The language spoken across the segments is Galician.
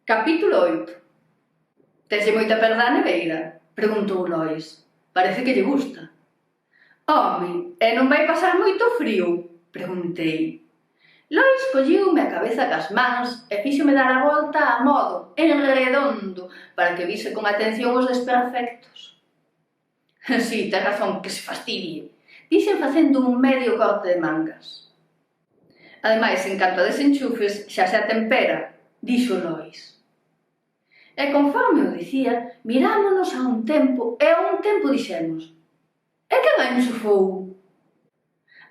Capítulo 8. Teslle moita perda á neveira? Preguntou Lois. Parece que lle gusta. Home, e non vai pasar moito frío? Preguntei. Lois colliume a cabeza cas mans e fíxome dar a volta a modo, en redondo, para que vise con atención os desperfectos. Si, tes razón, que se fastidie, dixen facendo un medio corte de mangas. Ademais, en canto a desenchufes, xa se atempera, dixo Lois. E conforme o dicía, mirámonos a un tempo e a un tempo dixemos: e que ben enchufou?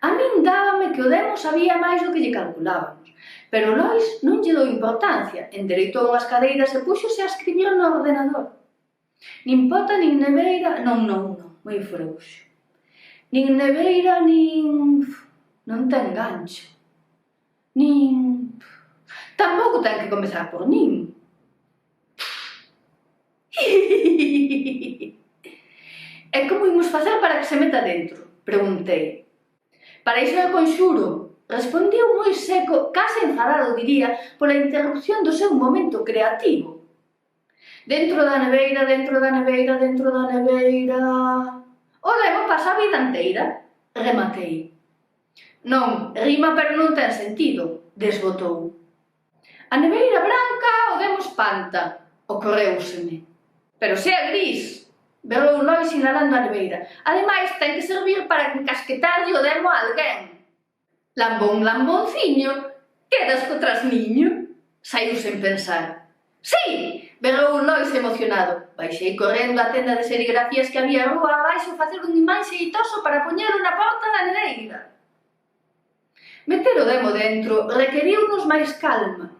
A min dábame que o demo sabía máis do que lle calculábamos, pero Lois non lle dou importancia, endereitou as cadeiras e púxose a escribir no ordenador. Nin pota nin neveira, non, moi frouxo. Nin neveira, nin... non ten gancho. Nin... tampouco ten que comezar por nin. E como imos facer para que se meta dentro? Preguntei. Para iso é conxuro, respondiu moi seco, case enfadado, diría, pola interrupción do seu momento creativo. Dentro da neveira, dentro da neveira, dentro da neveira... O demo pasa a vida inteira, rematei. Non, rima pero non ten sentido, desbotou. A neveira branca o demo espanta, ocorreuseme. Pero se é gris, berrou Lois sinalando a neveira. Ademais, ten que servir para encasquetarlle o demo a alguén. Lambón, lambonciño, quedas co trasniño? Saiu sen pensar. Sí, berrou Lois emocionado. Baixei correndo á tenda de serigrafías que había rúa abaixo a facer un imán xeitoso para poñelo na porta da neveira. Meter o demo dentro requeriunos máis calma.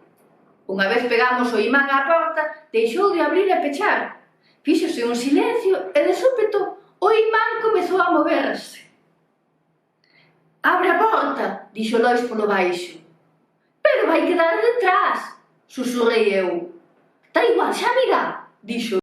Unha vez pegamos o imán á porta, deixou de abrir e pechar. Fíxose un silencio e, de súpeto, o imán comezou a moverse. «Abre a porta», dixo Lois polo baixo. «Pero vai quedar detrás», susurrei eu. «Tá igual, xa virá», dixo